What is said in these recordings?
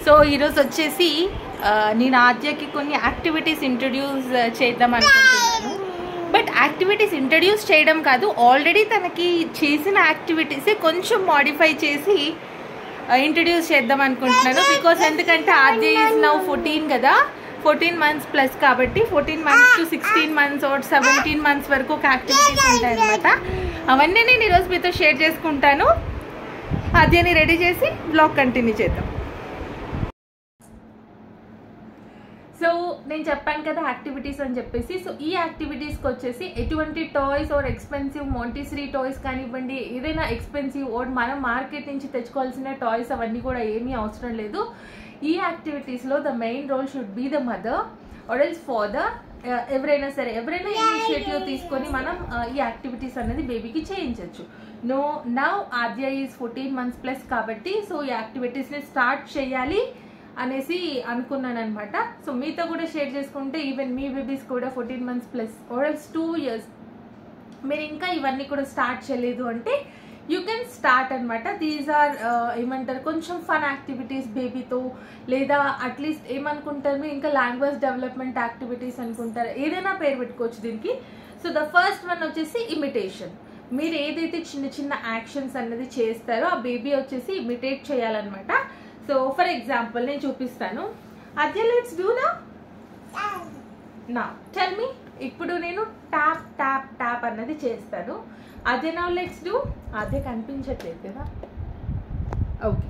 So ఈరోజు వచ్చేసి నేను ఆద్యకి కొన్ని యాక్టివిటీస్ ఇంట్రడ్యూస్ చేద్దాం అనుకుంటున్నాను. బట్ యాక్టివిటీస్ ఇంట్రడ్యూస్ చేయడం కాదు, ఆల్రెడీ తనకి చేసిన యాక్టివిటీసే కొంచెం మాడిఫై చేసి ఇంట్రడ్యూస్ చేద్దాం అనుకుంటున్నాను. బికాస్ ఎందుకంటే ఆద్య ఈజ్ నౌ 14 కదా, 14 months ప్లస్ కాబట్టి 14 months to 16 months or 17 months వరకు ఒక యాక్టివిటీస్ ఉంటాయి అనమాట. అవన్నీ నేను ఈరోజు మీతో షేర్ చేసుకుంటాను. ఆద్యని రెడీ చేసి బ్లాగ్ కంటిన్యూ చేద్దాం. సో నేను చెప్పాను కదా యాక్టివిటీస్ అని చెప్పేసి. సో ఈ యాక్టివిటీస్కి వచ్చేసి ఎటువంటి toys or expensive Montessori toys కానివ్వండి, ఏదైనా ఎక్స్పెన్సివ్ ఆర్ మనం మార్కెట్ నుంచి తెచ్చుకోవాల్సిన టాయ్స్ అవన్నీ కూడా ఏమీ అవసరం లేదు. ఈ యాక్టివిటీస్లో the main role should be the mother or else father. ఎవరైనా ఇనిషియేటివ్ తీసుకొని మనం ఈ యాక్టివిటీస్ అనేది బేబీకి చేయించవచ్చు. Now Aadya is 14 months plus కాబట్టి సో ఈ యాక్టివిటీస్ని స్టార్ట్ చేయాలి అనేసి అనుకున్నాను అనమాట. సో మీతో కూడా షేర్ చేసుకుంటే ఈవెన్ మీ బేబీస్ కూడా 14 months plus or else 2 years మీరు ఇంకా ఇవన్నీ కూడా స్టార్ట్ చేయలేదు అంటే యూ కెన్ స్టార్ట్ అనమాట. దీస్ ఆర్ ఏమంటారు కొంచెం ఫన్ యాక్టివిటీస్ బేబీతో, లేదా అట్లీస్ట్ ఏమనుకుంటారు మీరు ఇంకా లాంగ్వేజ్ డెవలప్మెంట్ యాక్టివిటీస్ అనుకుంటారు, ఏదైనా పేరు పెట్టుకోవచ్చు దీనికి. సో ద ఫస్ట్ వన్ వచ్చేసి ఇమిటేషన్. మీరు ఏదైతే చిన్న చిన్న యాక్షన్స్ అనేది చేస్తారో ఆ బేబీ వచ్చేసి ఇమిటేట్ చేయాలన్నమాట. సో ఫర్ ఎగ్జాంపుల్ నేను చూపిస్తాను. అదే లెట్స్ డూ నా టెల్ మీ. ఇప్పుడు నేను ట్యాప్ ట్యాప్ ట్యాప్ అన్నది చేస్తాను. అదే నా లెట్స్ డూ. అదే కనిపించట్లేదు కదా, ఓకే.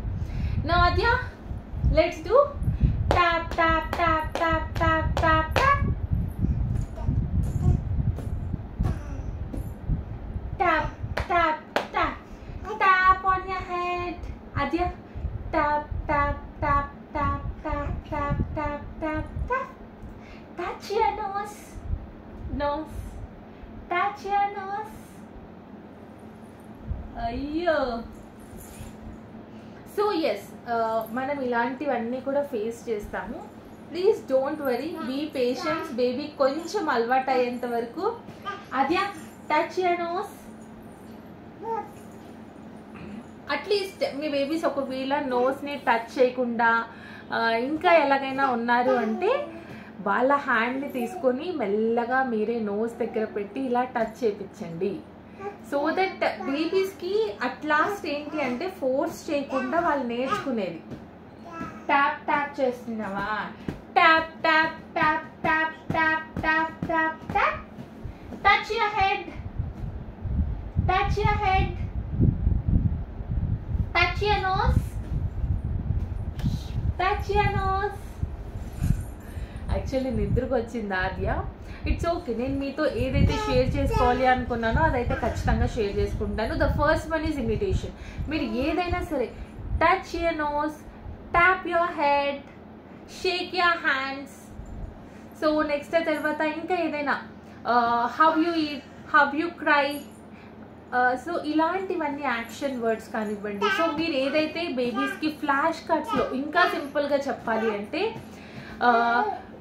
నా అదే let's do tap tap tap tap tap tap tap tap tap tap tap on your head. అదే tap tap tap tap tap tap tap tap tap. Touch your nose, nose, touch your nose. అయ్యో. So yes, మనం ఇలాంటివన్నీ కూడా face చేస్తాము. Please don't worry, be patience. Baby కొంచెం అలవాటు అయ్యేంత వరకు. అదే టచ్ యువర్ నోస్. అట్లీస్ట్ మీ బేబీస్ ఒకవేళ నోస్ని టచ్ చేయకుండా ఇంకా ఎలాగైనా ఉన్నారు అంటే వాళ్ళ హ్యాండ్ని తీసుకొని మెల్లగా మీరే నోస్ దగ్గర పెట్టి ఇలా టచ్ చేయించండి. సో దట్ బేబీస్కి అట్ లాస్ట్ ఏంటి అంటే ఫోర్స్ చేయకుండా వాళ్ళు నేర్చుకునేది. ట్యాప్ ట్యాప్ చేస్తున్నావా, tap tap tap tap tap tap tap tap. Touch your head, touch your head, touch your nose, touch your nose. Actually నిద్రకు వచ్చింది ఆద్య. ఇట్స్ ఓకే, నేను మీతో ఏదైతే షేర్ చేసుకోవాలి అనుకున్నానో అదైతే ఖచ్చితంగా షేర్ చేసుకుంటాను. The first one is imitation. మీరు ఏదైనా సరే touch your nose, tap your head, shake your hands. So next తర్వాత ఇంకా ఏదైనా how you eat, how you cry. So ఇలాంటివన్నీ యాక్షన్ వర్డ్స్ కానివ్వండి. సో మీరు ఏదైతే బేబీస్కి ఫ్లాష్ కార్డ్స్లో ఇంకా సింపుల్గా చెప్పాలి అంటే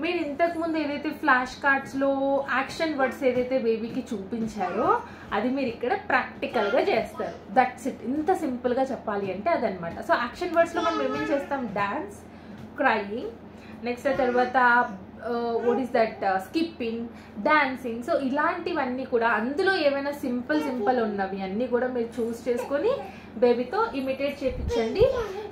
మీరు ఇంతకుముందు ఏదైతే ఫ్లాష్ కార్డ్స్లో యాక్షన్ వర్డ్స్ ఏదైతే బేబీకి చూపించారో అది మీరు ఇక్కడ ప్రాక్టికల్గా చేస్తారు. That's it. ఇంత సింపుల్గా చెప్పాలి అంటే అదనమాట. సో యాక్షన్ వర్డ్స్లో మనం ఏమేమి చేస్తాం, డాన్స్, క్రయింగ్, నెక్స్ట్ తర్వాత what is that skipping, dancing. So ఇలాంటివన్నీ కూడా అందులో ఏమైనా సింపుల్ ఉన్నవి అన్నీ కూడా మీరు చూస్ చేసుకొని బేబీతో ఇమిటేట్ చేయించండి.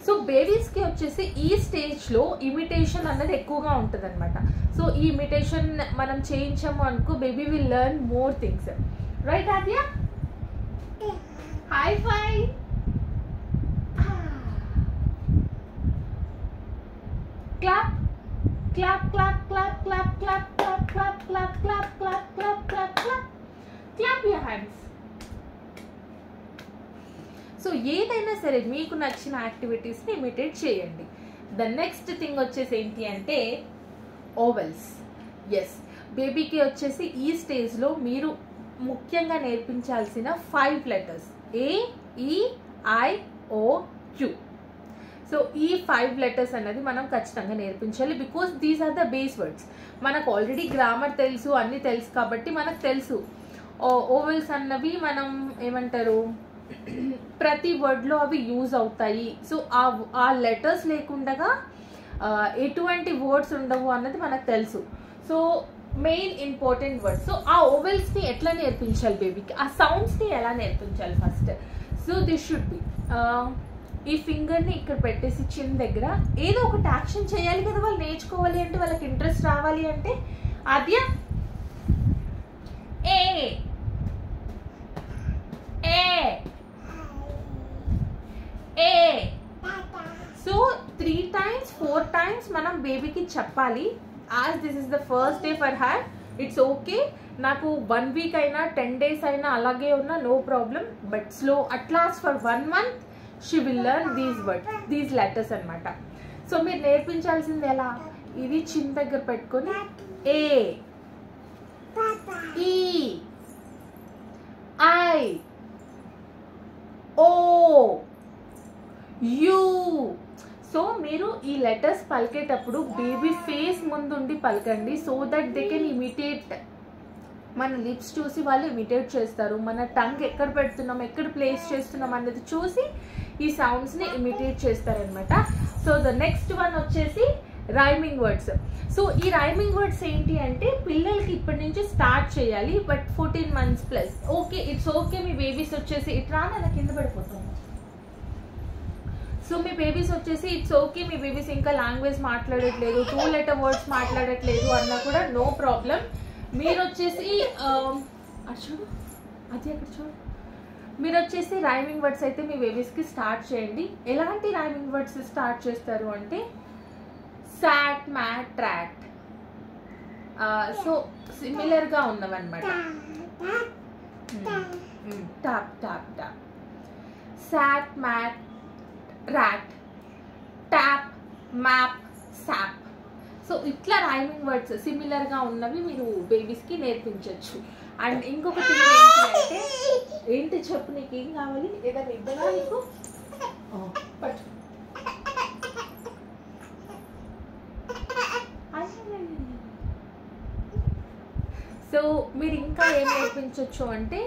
సో బేబీస్కి వచ్చేసి ఈ స్టేజ్లో ఇమిటేషన్ అన్నది ఎక్కువగా ఉంటుంది అనమాట. సో ఈ ఇమిటేషన్ మనం చేయించాము అనుకో baby will learn more things. Right Aadya? High five. Clap clap clap clap clap clap clap clap clap clap clap clap clap clap. Clap your hands. So ఏదైనా సరే మీకు నచ్చిన యాక్టివిటీస్ని ఇమిటేట్ చేయండి. ద నెక్స్ట్ థింగ్ వచ్చేసి ఏంటి అంటే ఓవెల్స్. ఎస్, బేబీకి వచ్చేసి ఈ స్టేజ్లో మీరు ముఖ్యంగా నేర్పించాల్సిన 5 letters AEIOU. సో ఈ 5 letters అనేది మనం ఖచ్చితంగా నేర్పించాలి. Because these are the base words. మనకు ఆల్రెడీ గ్రామర్ తెలుసు, అన్నీ తెలుసు కాబట్టి మనకు తెలుసు ఓవెల్స్ అన్నవి మనం ఏమంటారు ప్రతి వర్డ్లో అవి యూజ్ అవుతాయి. సో ఆ లెటర్స్ లేకుండా ఎటువంటి వర్డ్స్ ఉండవు అన్నది మనకు తెలుసు. So main important words. So ఆ ఓవెల్స్ని ఎట్లా నేర్పించాలి బేబీకి, ఆ సౌండ్స్ని ఎలా నేర్పించాలి first. So this should be, ఈ ఫింగర్ని ఇక్కడ పెట్టేసి చిన్న దగ్గర ఏదో ఒకటి యాక్షన్ చేయాలి కదా వాళ్ళు నేర్చుకోవాలి అంటే, వాళ్ళకి ఇంట్రెస్ట్ రావాలి అంటే. Aadya A A A. So 3 times 4 times మనం బేబీకి చెప్పాలి. As this is the first day for her, it's okay. నాకు 1 week అయినా 10 days అయినా అలాగే ఉన్నా no problem. But slow at last for 1 month she will learn these words, these letters అనమాట. So మీరు నేర్పించాల్సింది ఎలా, ఇది చిన్న దగ్గర పెట్టుకొని ఏ, ఈ, ఐ, ఓ, యూ. సో మీరు ఈ లెటర్స్ పలికేటప్పుడు బేబీ ఫేస్ ముందుండి పలకండి, so that they can imitate. మన లిప్స్ చూసి వాళ్ళు ఇమిటేట్ చేస్తారు, మన టంగ్ ఎక్కడ పెడుతున్నాం, ఎక్కడ ప్లేస్ చేస్తున్నాం అన్నది చూసి ఈ సౌండ్స్ని ఇమిటేట్ చేస్తారనమాట. సో ద నెక్స్ట్ వన్ వచ్చేసి రైమింగ్ వర్డ్స్. సో ఈ రైమింగ్ వర్డ్స్ ఏంటి అంటే పిల్లలకి ఇప్పటి నుంచి స్టార్ట్ చేయాలి. But 14 months plus okay, it's okay. Me babies వచ్చేసి ఇట్లా నా కింద పడిపోతుంది. సో మీ బేబీస్ వచ్చేసి ఇట్స్ ఓకే, మీ బేబీస్ ఇంకా లాంగ్వేజ్ మాట్లాడట్లేదు, 2 letter వర్డ్స్ మాట్లాడట్లేదు అన్నా కూడా నో ప్రాబ్లం. మీరు వచ్చేసి చూడు, అది అక్కడ చూడు, మీరు వచ్చేసి రైమింగ్ వర్డ్స్ అయితే మీ బేబీస్కి స్టార్ట్ చేయండి. ఎలాంటి రైమింగ్ వర్డ్స్ స్టార్ట్ చేస్తారు అంటే సాట్, మ్యాట్, ట్రాట్. సో సిమిలర్గా ఉన్నవన్నమాట. Tap tap tap, sat, mat, rat, tap, map, sap. So ఇట్లా రైమింగ్ వర్డ్స్ సిమిలర్గా ఉన్నవి మీరు బేబీస్కి నేర్పించవచ్చు. అండ్ ఇంకొకటి ఏంటి అంటే, ఏంటి చెప్పు, నీకు ఏం కావాలి, ఏదైనా ఇవ్వనా నీకు? పట్టు. సో మీరు ఇంకా ఏం నేర్పించవచ్చు అంటే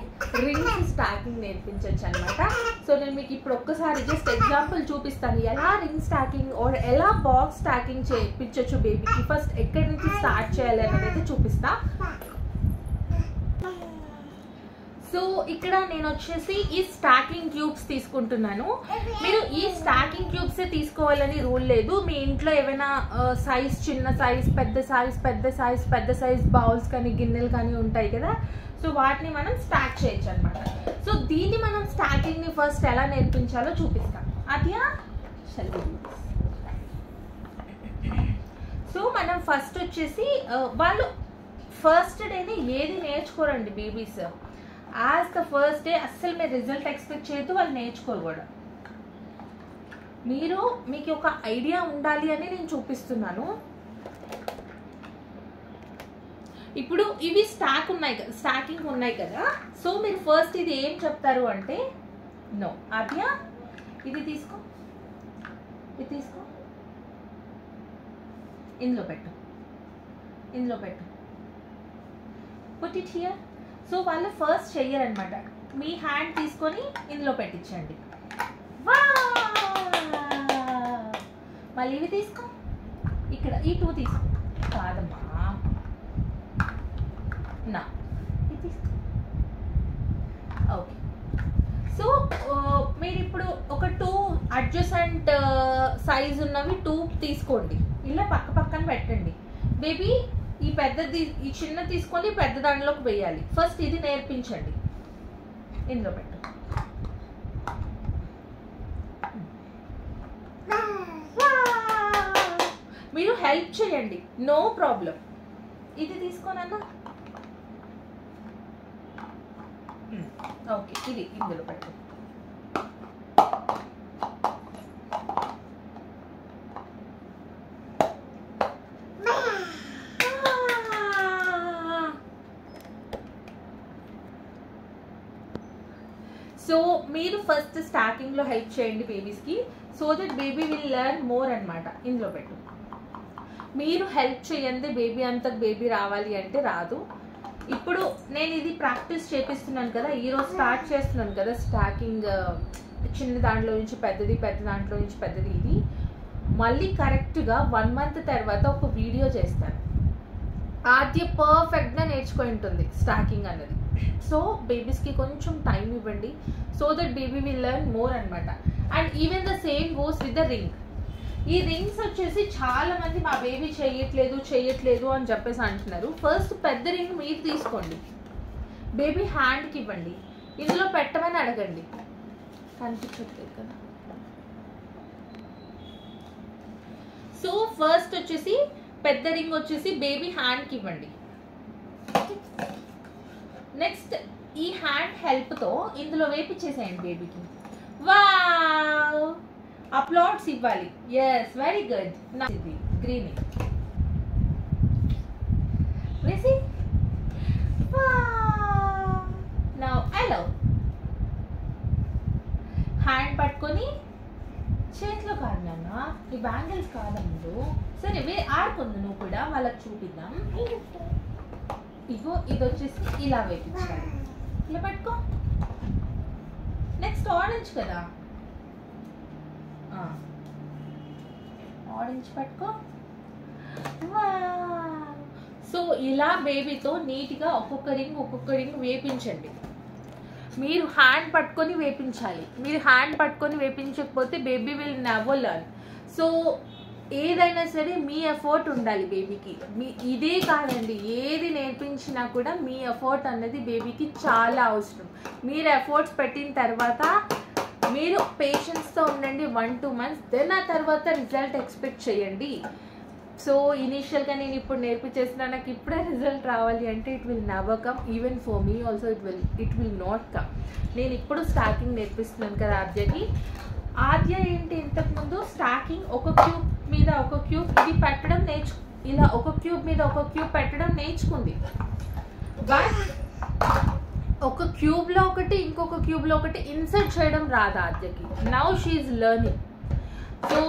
రింగ్స్ స్టాకింగ్ నేర్పించవచ్చు అనమాట. సో నేను మీకు ఇప్పుడు ఒక్కసారి జస్ట్ ఎగ్జాంపుల్ చూపిస్తాను, ఎలా రింగ్ స్టాకింగ్ ఆర్ ఎలా బాక్స్ స్టాకింగ్ చేయించవచ్చు బేబీకి. ఫస్ట్ ఎక్కడి నుంచి స్టార్ట్ చేయాలి అనేది అయితే చూపిస్తా. సో ఇక్కడ నేను వచ్చేసి ఈ స్టాకింగ్ ట్యూబ్స్ తీసుకుంటున్నాను. మీరు ఈ స్టాకింగ్ ట్యూబ్స్ తీసుకోవాలని రూల్ లేదు. మీ ఇంట్లో ఏమైనా సైజ్, చిన్న సైజ్, పెద్ద సైజ్, పెద్ద సైజ్ బౌల్స్ కానీ గిన్నెలు కానీ ఉంటాయి కదా, సో వాటిని మనం స్టాక్ చేయొచ్చు అనమాట. సో దీన్ని మనం స్టాకింగ్ని ఫస్ట్ ఎలా నేర్పించాలో చూపిస్తాం. అద్యా, సో మనం ఫస్ట్ వచ్చేసి వాళ్ళు ఫస్ట్ డేని ఏది నేర్చుకోరండి babies. As the first day అస్సలు మీరు రిజల్ట్ ఎక్స్పెక్ట్ చేయొద్దు, వాళ్ళు నేర్చుకోరు కూడా. మీకు ఒక ఐడియా ఉండాలి అని నేను చూపిస్తున్నాను. ఇప్పుడు ఇవి స్టాకింగ్ ఉన్నాయి కదా. సో మీరు ఫస్ట్ ఇది ఏం చెప్తారు అంటే, నో ఆద్య ఇది తీసుకో, ఇది తీసుకో, ఇందులో పెట్టు, పుట్ ఇట్ హియర్. సో వాళ్ళు ఫస్ట్ చెయ్యరనమాట, మీ హ్యాండ్ తీసుకొని ఇందులో పెట్టించండి. మళ్ళీ ఇవి తీసుకో, ఇక్కడ ఈ 2 తీసుకో, కాదమ్మా నా ఇది తీసుకో. ఓకే, సో మీరు ఇప్పుడు ఒక 2 అడ్జసెంట్ సైజ్ ఉన్నవి 2 తీసుకోండి, ఇలా పక్కన పెట్టండి. బేబీ ఈ పెద్దది, ఈ చిన్న తీసుకొని పెద్ద దాంట్లోకి వేయాలి. ఫస్ట్ ఇది నేర్పించండి, ఇందులో పెట్టు. మీరు హెల్ప్ చేయండి, నో ప్రాబ్లం. ఇది తీసుకోనన్నా, ఓకే, ఇది ఇందులో పెట్టు. సో మీరు ఫస్ట్ స్టార్టింగ్లో హెల్ప్ చేయండి బేబీస్కి, so that baby will learn more అనమాట. ఇందులో పెట్టు. మీరు హెల్ప్ చేయండి బేబీ అంతకు బేబీ రావాలి అంటే రాదు. ఇప్పుడు నేను ఇది ప్రాక్టీస్ చేపిస్తున్నాను కదా, ఈరోజు స్టార్ట్ చేస్తున్నాను కదా స్టాకింగ్, చిన్న దాంట్లో నుంచి పెద్దది, పెద్ద దాంట్లో నుంచి పెద్దది. ఇది మళ్ళీ కరెక్ట్గా 1 month తర్వాత ఒక వీడియో చేస్తాను. ఆద్య పర్ఫెక్ట్గా నేర్చుకొని ఉంటుంది స్టాకింగ్ అన్నది. సో బేబీస్కి కొంచెం టైం ఇవ్వండి, so that baby will learn more అనమాట. And even the same goes with the ring. ఈ రింగ్స్ వచ్చేసి చాలా మంది మా బేబీ చేయట్లేదు అని చెప్పేసి అంటున్నారు. ఫస్ట్ పెద్ద రింగ్ మీరు తీసుకోండి, బేబీ హ్యాండ్కి ఇవ్వండి, ఇందులో పెట్టమని అడగండి. కనిపించట్లేదు కదా. సో ఫస్ట్ వచ్చేసి పెద్ద రింగ్ వచ్చేసి బేబీ హ్యాండ్కి ఇవ్వండి. నెక్స్ట్ ఈ హ్యాండ్ హెల్ప్తో ఇందులో వేపించేసేయండి బేబీకి. వావ్, అప్లాడ్స్ ఇవ్వాలి. Yes, very good. ఇది గ్రీన్ వేసి నౌ అలో. హ్యాండ్ పట్టుకొని చేతిలో కాదు నాన్న, ఈ బ్యాంగిల్స్ కాదు. సరే ఆడుకుంది నువ్వు కూడా, వాళ్ళకి చూపిద్దాం. ఇగో ఇది వచ్చేసి ఇలా వేయించాలి, ఇలా పట్టుకో. నెక్స్ట్ ఆరెంజ్ కదా, ఆరెంజ్ పట్టుకో. సో ఇలా బేబీతో నీట్గా ఒక్కొక్క రింగ్ వేపించండి. మీరు హ్యాండ్ పట్టుకొని వేపించాలి. మీరు హ్యాండ్ పట్టుకొని వేపించకపోతే baby will never learn. So ఏదైనా సరే మీ ఎఫర్ట్ ఉండాలి బేబీకి. ఇదే కాదండి, ఏది నేర్పించినా కూడా మీ ఎఫర్ట్ అన్నది బేబీకి చాలా అవసరం. మీరు ఎఫర్ట్స్ పెట్టిన తర్వాత మీరు పేషెన్స్తో ఉండండి 1-2 months, దెన్ ఆ తర్వాత రిజల్ట్ ఎక్స్పెక్ట్ చేయండి. సో ఇనీషియల్గా నేను ఇప్పుడు నేర్పించేసిన నాకు ఇప్పుడే రిజల్ట్ రావాలి అంటే it will never come. Even for me also it will not come. నేను ఇప్పుడు స్టాకింగ్ నేర్పిస్తున్నాను కదా ఆద్యకి. ఆద్య ఏంటి, ఇంతకుముందు స్టాకింగ్ ఒక క్యూబ్ మీద ఒక క్యూబ్ ఇది పెట్టడం ఇలా ఒక క్యూబ్ మీద ఒక క్యూబ్ పెట్టడం నేర్చుకుంది. బట్ ఒక క్యూబ్లో ఒకటి ఇంకొక క్యూబ్లో ఒకటి ఇన్సర్ట్ చేయడం రాదు ఆద్యకి. Now she is learning. So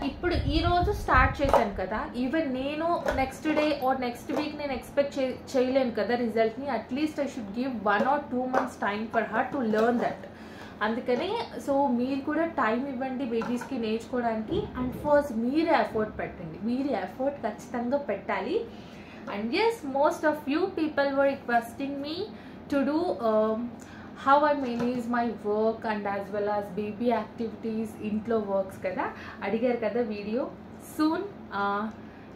ఇప్పుడు ఈరోజు స్టార్ట్ చేశాను కదా, ఈవెన్ నేను next day or next week నేను ఎక్స్పెక్ట్ చేయలేను కదా రిజల్ట్ని. At least I should give 1 or 2 months time for her to learn that. అందుకని సో మీరు కూడా టైం ఇవ్వండి బేబీస్కి నేర్చుకోవడానికి. అండ్ ఫస్ట్ మీరే ఎఫర్ట్ పెట్టండి, మీరే ఎఫర్ట్ ఖచ్చితంగా పెట్టాలి. And yes, most of you people were requesting me to do how I manage my work and as well as baby activities, ఇంట్లో వర్క్స్ కదా అడిగారు కదా వీడియో. సూన్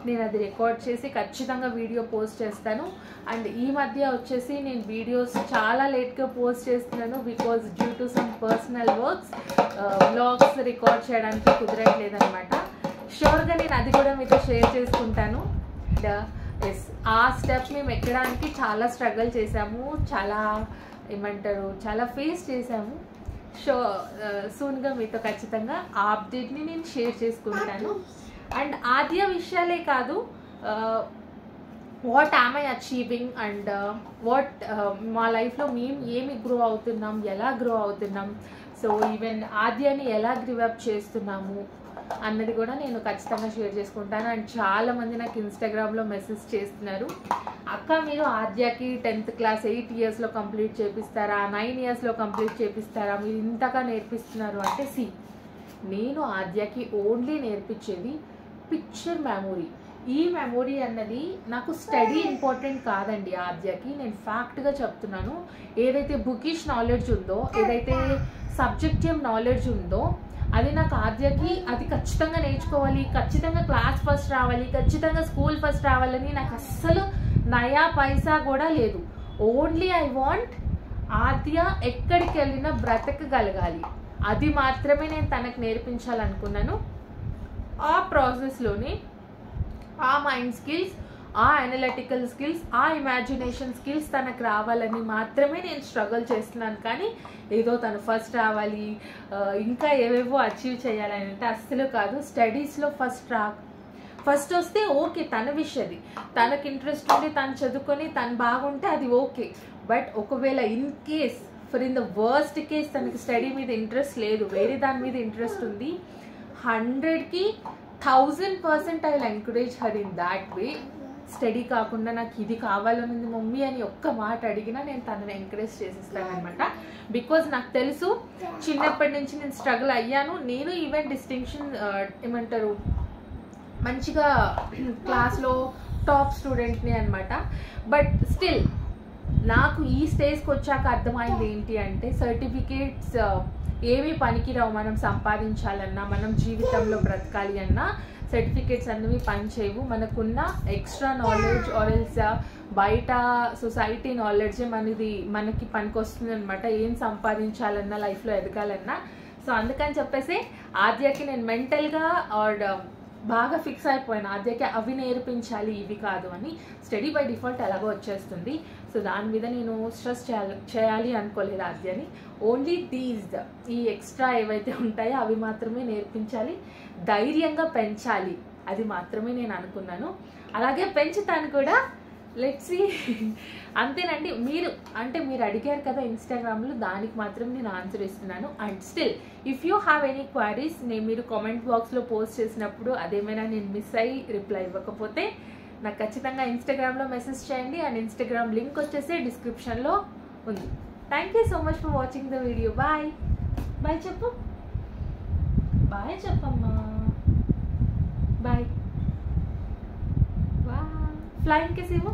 నేను అది రికార్డ్ చేసి ఖచ్చితంగా వీడియో పోస్ట్ చేస్తాను. అండ్ ఈ మధ్య వచ్చేసి నేను వీడియోస్ చాలా లేట్గా పోస్ట్ చేస్తున్నాను because due to some personal works vlogs record చేయడానికి కుదరట్లేదనమాట. షూర్గా నేను అది కూడా మీతో షేర్ చేసుకుంటాను. ఎస్, ఆ స్టెప్ మేము ఎక్కడానికి చాలా స్ట్రగుల్ చేసాము, చాలా ఫేస్ చేసాము. సూన్గా మీతో ఖచ్చితంగా ఆ అప్డేట్ని నేను షేర్ చేసుకుంటాను. అండ్ ఆద్య విషయాలే కాదు, what am I achieving and what మా లైఫ్లో మేము ఏమి గ్రో అవుతున్నాం, ఎలా గ్రో అవుతున్నాం, సో ఈవెన్ ఆద్యని ఎలా గ్రివప్ చేస్తున్నాము అన్నది కూడా నేను ఖచ్చితంగా షేర్ చేసుకుంటాను. అండ్ చాలామంది నాకు ఇన్స్టాగ్రామ్లో మెసేజ్ చేస్తున్నారు, అక్క మీరు ఆద్యకి 10th class 8 yearsలో కంప్లీట్ చేపిస్తారా, 9 yearsలో కంప్లీట్ చేపిస్తారా, మీరు ఇంతగా నేర్పిస్తున్నారు అంటే నేను ఆద్యకి ఓన్లీ నేర్పించేది పిక్చర్ మెమొరీ. ఈ మెమొరీ అన్నది నాకు స్టడీ ఇంపార్టెంట్ కాదండి ఆద్యకి. నేను ఫ్యాక్ట్గా చెప్తున్నాను, ఏదైతే బుకిష్ నాలెడ్జ్ ఉందో, ఏదైతే సబ్జెక్టివ్ నాలెడ్జ్ ఉందో అది నాకు ఆద్యకి అది ఖచ్చితంగా నేర్చుకోవాలి, ఖచ్చితంగా క్లాస్ ఫస్ట్ రావాలి, ఖచ్చితంగా స్కూల్ ఫస్ట్ రావాలని నాకు అస్సలు నయా పైసా కూడా లేదు. ఓన్లీ ఐ వాంట్ ఆద్య ఎక్కడికి వెళ్ళినా బ్రతకగలగాలి, అది మాత్రమే నేను తనకు నేర్పించాలనుకున్నాను. ఆ ప్రాసెస్లోనే ఆ మైండ్ స్కిల్స్, ఆ అనలిటికల్ స్కిల్స్, ఆ ఇమాజినేషన్ స్కిల్స్ తనకు రావాలని మాత్రమే నేను స్ట్రగుల్ చేస్తున్నాను. కానీ ఏదో తను ఫస్ట్ రావాలి, ఇంకా ఏవేవో అచీవ్ చేయాలని అంటే అస్సలు కాదు. స్టడీస్లో ఫస్ట్ వస్తే ఓకే, తన విషయది, తనకు ఇంట్రెస్ట్ ఉండి తను చదువుకొని తను బాగుంటే అది ఓకే. బట్ ఒకవేళ in case in the worst case తనకి స్టడీ మీద ఇంట్రెస్ట్ లేదు, వేరే దాని మీద ఇంట్రెస్ట్ ఉంది, 100కి 1000% I will encourage her in that way. Study కాకుండా నాకు ఇది కావాలనుంది మమ్మీ అని ఒక్క మాట అడిగినా నేను తనని ఎంకరేజ్ చేసిస్తాను అనమాట. బికాజ్ నాకు తెలుసు చిన్నప్పటి నుంచి నేను స్ట్రగుల్ అయ్యాను. నేను ఈవెన్ డిస్టింక్షన్ ఏమంటారు మంచిగా క్లాస్లో టాప్ స్టూడెంట్ని అనమాట. బట్ స్టిల్ నాకు ఈ స్టేజ్కి వచ్చాక అర్థమైంది ఏంటి అంటే సర్టిఫికేట్స్ ఏమీ పనికిరావు. మనం సంపాదించాలన్నా, మనం జీవితంలో బ్రతకాలి అన్నా సర్టిఫికేట్స్ అన్నవి పనిచేయవు. మనకున్న ఎక్స్ట్రా నాలెడ్జ్ ఆర్ ఎల్స్ బయట సొసైటీ నాలెడ్జే మనకి పనికొస్తుంది అనమాట, ఏం సంపాదించాలన్నా, లైఫ్లో ఎదగాలన్నా. సో అందుకని చెప్పేసి ఆద్యకి నేను మెంటల్గా ఆర్ బాగా ఫిక్స్ అయిపోయాను, ఆద్యకి అవి నేర్పించాలి ఇవి కాదు అని. స్టడీ బై డిఫాల్ట్ ఎలాగో వచ్చేస్తుంది. సో దాని మీద నేను స్ట్రెస్ చేయాలి అనుకోలేదు ఆద్యని. ఓన్లీ ఈ ఎక్స్ట్రా ఏవైతే ఉంటాయో అవి మాత్రమే నేర్పించాలి, ధైర్యంగా పెంచాలి, అది మాత్రమే నేను అనుకున్నాను. అలాగే పెంచుతాను కూడా, లెట్స్ సీ. అంతేనండి. మీరు అడిగారు కదా ఇన్స్టాగ్రామ్లో, దానికి మాత్రం నేను ఆన్సర్ ఇస్తున్నాను. And still if you have any queries మీరు కామెంట్ బాక్స్లో పోస్ట్ చేసినప్పుడు అదేమైనా నేను మిస్ అయ్యి రిప్లై ఇవ్వకపోతే నాకు ఖచ్చితంగా ఇన్స్టాగ్రామ్లో మెసేజ్ చేయండి. అండ్ ఇన్స్టాగ్రామ్ లింక్ వచ్చేసి డిస్క్రిప్షన్లో ఉంది. Thank you so much for watching the video. Bye bye చెప్పు, బాయ్ చెప్పమ్మా, బాయ్. ఫ్లైయింగ్ కిస్ ఇవ్వు.